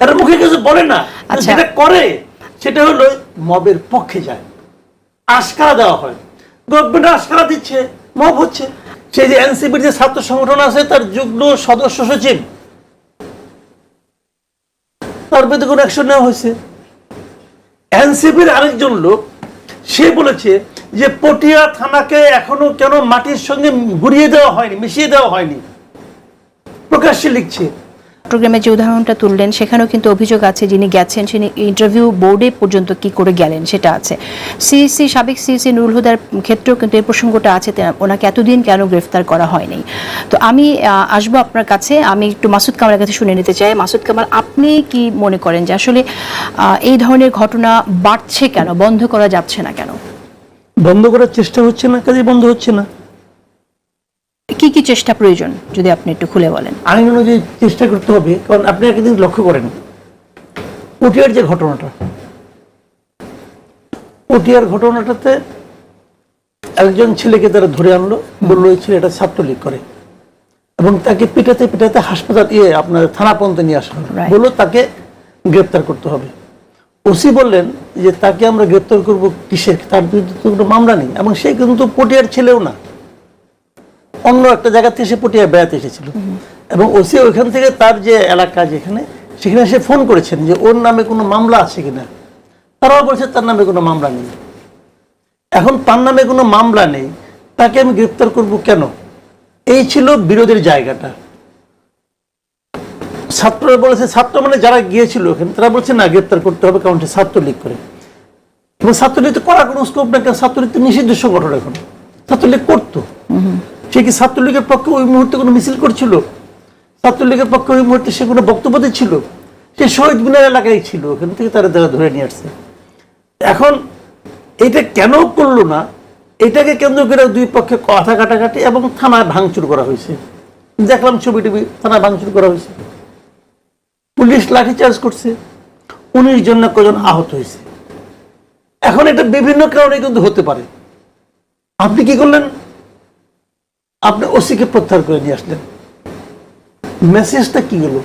এরা মুখে কিছু বলে না, যেটা করে সেটা হলো মবের পক্ষে যায়, আশকারা দেওয়া হয়। গভর্নমেন্ট আশকারা দিচ্ছে, মব হচ্ছে। সেই যে এনসিপির যে ছাত্র সংগঠন আছে তার যুগ্ম সদস্য সচিব, তার বিরুদ্ধে কোনো অ্যাকশন নেওয়া হয়েছে। এনসিপির আরেকজন লোক সে বলেছে যে পটিয়া থানাকে এখনো কেন মাটির সঙ্গে গুড়িয়ে দেওয়া হয়নি, মিশিয়ে দেওয়া হয়নি, প্রকাশ্যে লিখছে। চট্টগ্রামের যে উদাহরণটা তুললেন সেখানেও কিন্তু অভিযোগ আছে যিনি গেছেন তিনি ইন্টারভিউ বোর্ডে পর্যন্ত কি করে গেলেন সেটা আছে। সিইসি সাবেক সিইসি নুরুল হুদার ক্ষেত্রেও কিন্তু এই প্রসঙ্গটা আছে, ওনাকে এতদিন কেন গ্রেফতার করা হয়নি। তো আমি আসবো আপনার কাছে, আমি একটু মাসুদ কামালের কাছে শুনে নিতে চাই। মাসুদ কামাল, আপনি কি মনে করেন যে আসলে এই ধরনের ঘটনা বাড়ছে কেন, বন্ধ করা যাচ্ছে না কেন? বন্ধ করার চেষ্টা হচ্ছে না, কাজে বন্ধ হচ্ছে না। কি কি চেষ্টা প্রয়োজন যদি আপনি একটু খুলে বলেন। আইন অনুযায়ী চেষ্টা করতে হবে। কারণ আপনি একদিন লক্ষ্য করেন পটিয়ার যে ঘটনাটা, পটিয়ার ঘটনাটাতে একজন ছেলেকে তারা ধরে আনলো, বললো এই ছেলেটা ছাত্রলীগ করে, এবং তাকে পিটাতে পিটাতে হাসপাতাল আপনার থানা পর্যন্ত নিয়ে আসা হলো, বললো তাকে গ্রেপ্তার করতে হবে। ওসি বললেন যে তাকে আমরা গ্রেপ্তার করবো কিসের, তার বিরুদ্ধে তো কোনো মামলা নেই, এবং সে কিন্তু পটিয়ার ছেলেও না, অন্য একটা জায়গা থেকে সে পটিয়া বেড়াতে এসেছিল। এবং ওসি ওইখান থেকে তার যে এলাকা যেখানে, সেখানে সে ফোন করেছেন যে ওর নামে কোনো মামলা আছে কিনা, তারাও বলছে তার নামে কোনো মামলা নেই। এখন তার নামে কোনো মামলা নেই, তাকে আমি গ্রেপ্তার করব কেন? এই ছিল বিরোধের জায়গাটা। ছাত্ররা বলেছে, ছাত্র মানে যারা গিয়েছিল ওখানে তারা বলছে না গ্রেপ্তার করতে হবে, কারণ সে ছাত্রলীগ করে। এবং ছাত্রলীগ তো করার কোনো স্কোপ না, কারণ ছাত্রলীগ তো নিষিদ্ধ সংগঠন। এখন ছাত্রলীগ করতো, সে কি ছাত্রলীগের পক্ষে ওই মুহূর্তে কোনো মিছিল করছিল? ছাত্রলীগের পক্ষে ওই মুহূর্তে সে কোনো বক্তব্য দিচ্ছিল? সে শহীদ মিনার এলাকায় ছিল, ওখান থেকে তারা ধরে নিয়ে আসছে। এখন এটা কেন করলো না, এটাকে কেন্দ্র করে দুই পক্ষে কথা কাটাকাটি এবং থানায় ভাঙচুর করা হয়েছে। দেখলাম ছবি টবি, থানায় ভাঙচুর করা হয়েছে, পুলিশ লাঠিচার্জ করছে, 19 জন না কজন আহত হয়েছে। এখন এটা বিভিন্ন কারণে কিন্তু হতে পারে। আপনি কি করলেন? আপনি ওসিকে প্রত্যাহার করে নিয়ে আসলেন। মেসেজটা কি গেল?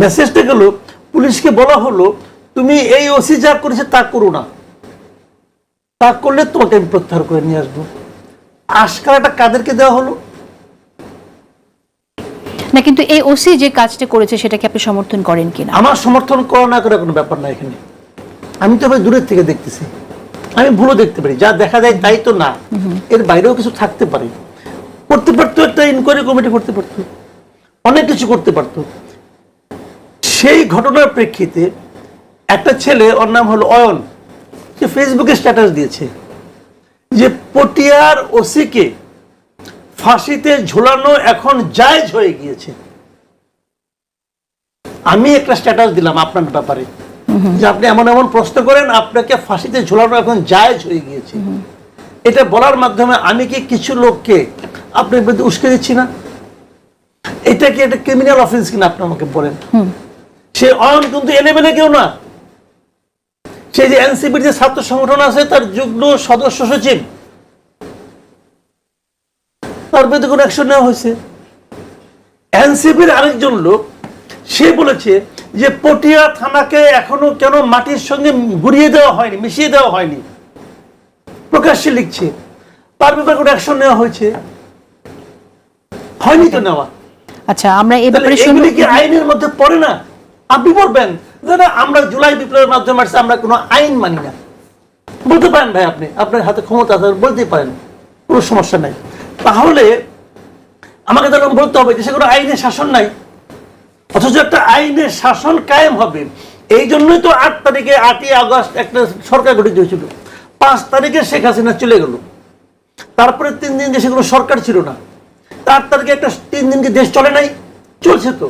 মেসেজটা গেল পুলিশকে বলা হলো তুমি এই ওসি যা করেছে তা করো না, তা করলে তোমাকে আমি প্রত্যাহার করে নিয়ে আসবো। আশকারাটা কাদেরকে দেওয়া হলো না? কিন্তু এই ওসি যে কাজটা করেছে সেটাকে আপনি সমর্থন করেন কিনা? আমার সমর্থন করা না করে কোনো ব্যাপার না এখানে। আমি তো ভাই দূরের থেকে দেখতেছি, আমি ভুলও দেখতে পারি, যা দেখা যায় তাই তো না, এর বাইরেও কিছু থাকতে পারে। করতে পারতো, একটা ইনকোয়ারি কমিটি করতে পারতো, অনেক কিছু করতে পারতো। সেই ঘটনার প্রেক্ষিতে একটা ছেলে, ওর নাম হলো অয়ন, সে ফেসবুকে স্ট্যাটাস দিয়েছে যে পটিয়ার ওসিকে ফাঁসিতে ঝোলানো এখন জায়েজ হয়ে গিয়েছে। আমি একটা স্ট্যাটাস দিলাম আপনার ব্যাপারে যে আপনি এমন এমন প্রশ্ন করেন, আপনাকে ফাঁসিতে ঝোলানো এখন জায়েজ হয়ে গিয়েছে। এটা বলার মাধ্যমে আমি কি কিছু লোককে আপনার বিরুদ্ধে উস্কে দিচ্ছি না? এটা কি একটা ক্রিমিনাল অফেন্স কিনা আপনি আমাকে বলেন। সে অয়ন কিন্তু এলেবেলে কেউ না, সে যে এনসিপির যে ছাত্র সংগঠন আছে তার যুগ্ম সদস্য সচিব, তার বিরুদ্ধে কোনো অ্যাকশন নেওয়া হয়েছে। এনসিপির আরেকজন লোক সে বলেছে যে পটিয়া থানাকে এখনো কেন মাটির সঙ্গে গুড়িয়ে দেওয়া হয়নি, মিশিয়ে দেওয়া হয়নি, প্রকাশ্যে লিখছে। তার ব্যাপারে কোনো অ্যাকশন নেওয়া হয়েছে? হয়নি তো নেওয়া। আচ্ছা, আমরা এই ব্যাপারে এগুলি কি আইনের মধ্যে পড়ে না? আপনি বলবেন যে না আমরা জুলাই বিপ্লবের মাধ্যমে আসছে, আমরা কোনো আইন মানি না। বলতে পারেন ভাই, আপনি আপনার হাতে ক্ষমতা আছে, বলতেই পারেন, কোনো সমস্যা নাই। তাহলে আমাকে তখন বলতে হবে যে সে কোনো আইনের শাসন নাই, অথচ একটা আইনের শাসন কায়েম হবে। এই জন্যই তো 8 তারিখে 8ই আগস্ট একটা সরকার গঠিত হয়েছিল। 5 তারিখে শেখ হাসিনা চলে গেল, তারপরে 3 দিন দেশে কোনো সরকার ছিল না। 8 তারিখে একটা 3 দিন কি দেশ চলে নাই? চলছে তো।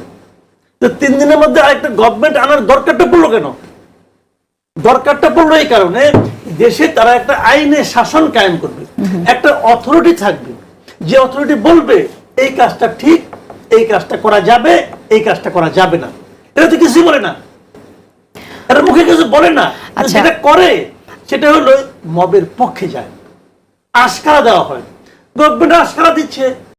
3 দিনের মধ্যে আরেকটা গভর্নমেন্ট আনার দরকারটা পড়লো কেন? দরকারটা পড়লো এই কারণে দেশে তারা একটা আইনের শাসন কায়েম করবে, একটা অথরিটি থাকবে, যে অথরিটি বলবে এই কাজটা ঠিক, এই কাজটা করা যাবে, এই কাজটা করা যাবে না। এটা তো কিছুই বলে না, এটা মুখে কিছু বলে না, যেটা করে সেটা হলো মবের পক্ষে যায়, আশকারা দেওয়া হয়। গভর্নমেন্ট আশকারা দিচ্ছে।